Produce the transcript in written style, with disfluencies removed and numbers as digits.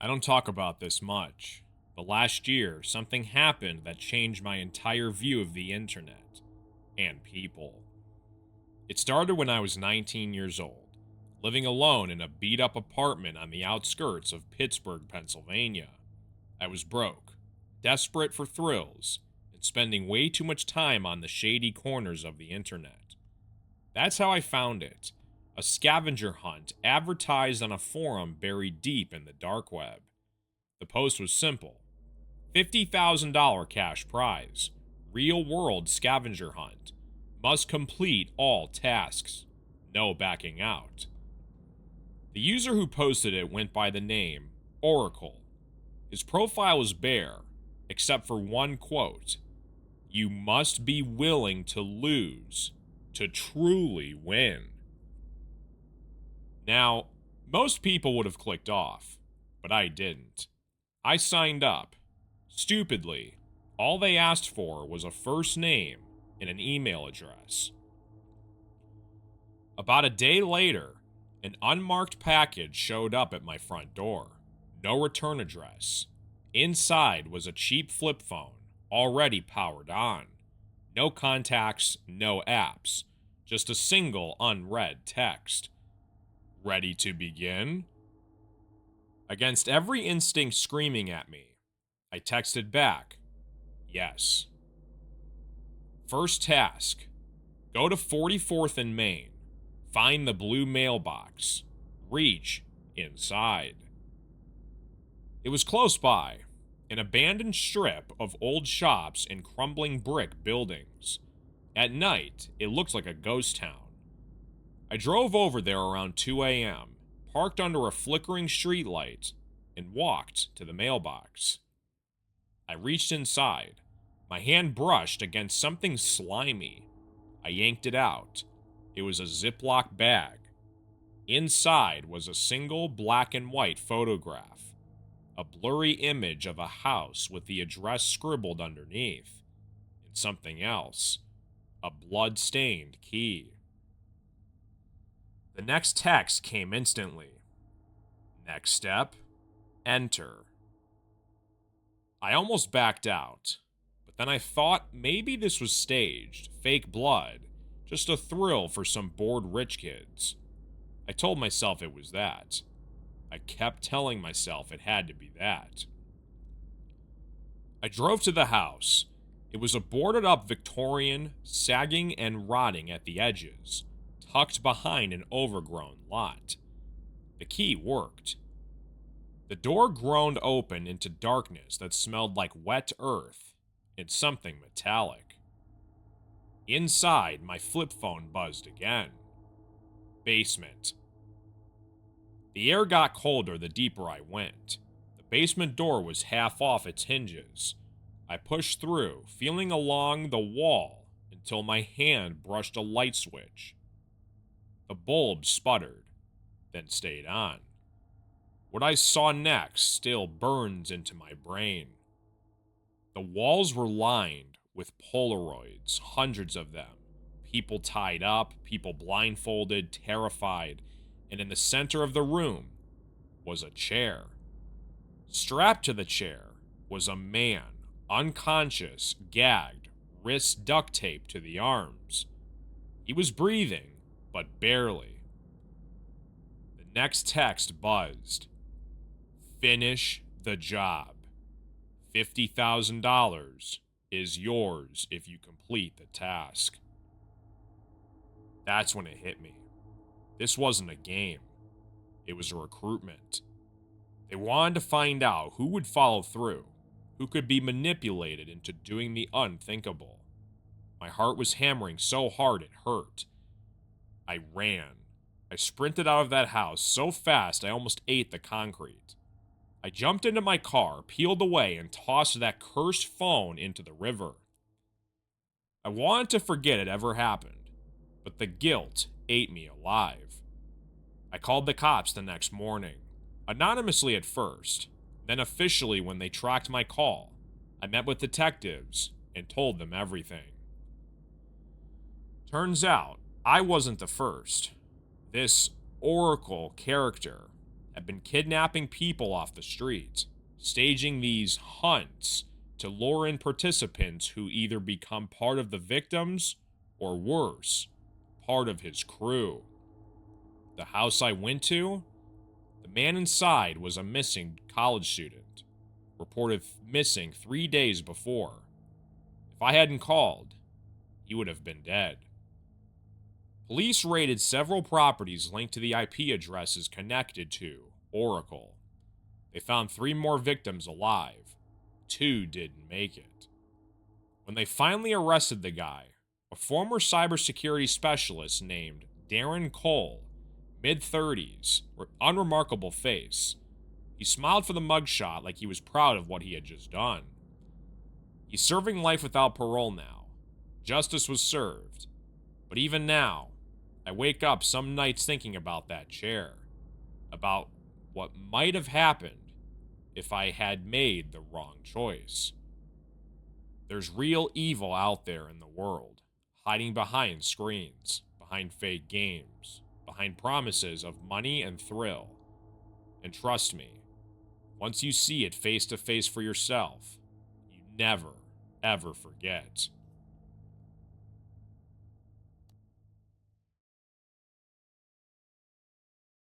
I don't talk about this much, but last year something happened that changed my entire view of the internet and people. It started when I was 19 years old, living alone in a beat up apartment on the outskirts of Pittsburgh, Pennsylvania. I was broke, desperate for thrills, and spending way too much time on the shady corners of the internet. That's how I found it, a scavenger hunt advertised on a forum buried deep in the dark web. The post was simple: $50,000 cash prize, real world scavenger hunt, must complete all tasks, no backing out. The user who posted it went by the name Oracle. His profile was bare, except for one quote: "You must be willing to lose to truly win." Now, most people would have clicked off, but I didn't. I signed up. Stupidly, all they asked for was a first name and an email address. About a day later, an unmarked package showed up at my front door. No return address. Inside was a cheap flip phone, already powered on. No contacts, no apps. Just a single unread text. Ready to begin? Against every instinct screaming at me, I texted back, yes. First task: go to 44th and Main. Find the blue mailbox. Reach inside. It was close by, an abandoned strip of old shops and crumbling brick buildings. At night, it looked like a ghost town. I drove over there around 2 a.m., parked under a flickering streetlight, and walked to the mailbox. I reached inside. My hand brushed against something slimy. I yanked it out. It was a Ziploc bag. Inside was a single black and white photograph, a blurry image of a house with the address scribbled underneath, and something else, a blood-stained key. The next text came instantly. Next step, enter. I almost backed out, but then I thought maybe this was staged, fake blood, just a thrill for some bored rich kids. I told myself it was that. I kept telling myself it had to be that. I drove to the house. It was a boarded up Victorian, sagging and rotting at the edges, tucked behind an overgrown lot. The key worked. The door groaned open into darkness that smelled like wet earth and something metallic. Inside, my flip phone buzzed again. Basement. The air got colder the deeper I went. The basement door was half off its hinges. I pushed through, feeling along the wall until my hand brushed a light switch. The bulb sputtered, then stayed on. What I saw next still burns into my brain. The walls were lined with Polaroids, hundreds of them. People tied up, people blindfolded, terrified, and in the center of the room was a chair. Strapped to the chair was a man, unconscious, gagged, wrists duct taped to the arms. He was breathing, but barely. The next text buzzed. Finish the job. $50,000 is yours if you complete the task. That's when it hit me. This wasn't a game. It was a recruitment. They wanted to find out who would follow through, who could be manipulated into doing the unthinkable. My heart was hammering so hard it hurt. I ran. I sprinted out of that house so fast I almost ate the concrete. I jumped into my car, peeled away, and tossed that cursed phone into the river. I wanted to forget it ever happened, but the guilt ate me alive. I called the cops the next morning, anonymously at first, then officially when they tracked my call. I met with detectives and told them everything. Turns out, I wasn't the first. This Oracle character have been kidnapping people off the street, staging these hunts to lure in participants who either become part of the victims or worse, part of his crew. The house I went to, the man inside was a missing college student, reported missing 3 days before. If I hadn't called, he would have been dead. Police raided several properties linked to the IP addresses connected to Oracle. They found 3 more victims alive. 2 didn't make it. When they finally arrested the guy, a former cybersecurity specialist named Darren Cole, mid-30s, unremarkable face, he smiled for the mugshot like he was proud of what he had just done. He's serving life without parole now. Justice was served. But even now, I wake up some nights thinking about that chair, about what might have happened if I had made the wrong choice. There's real evil out there in the world, hiding behind screens, behind fake games, behind promises of money and thrill. And trust me, once you see it face to face for yourself, you never, ever forget.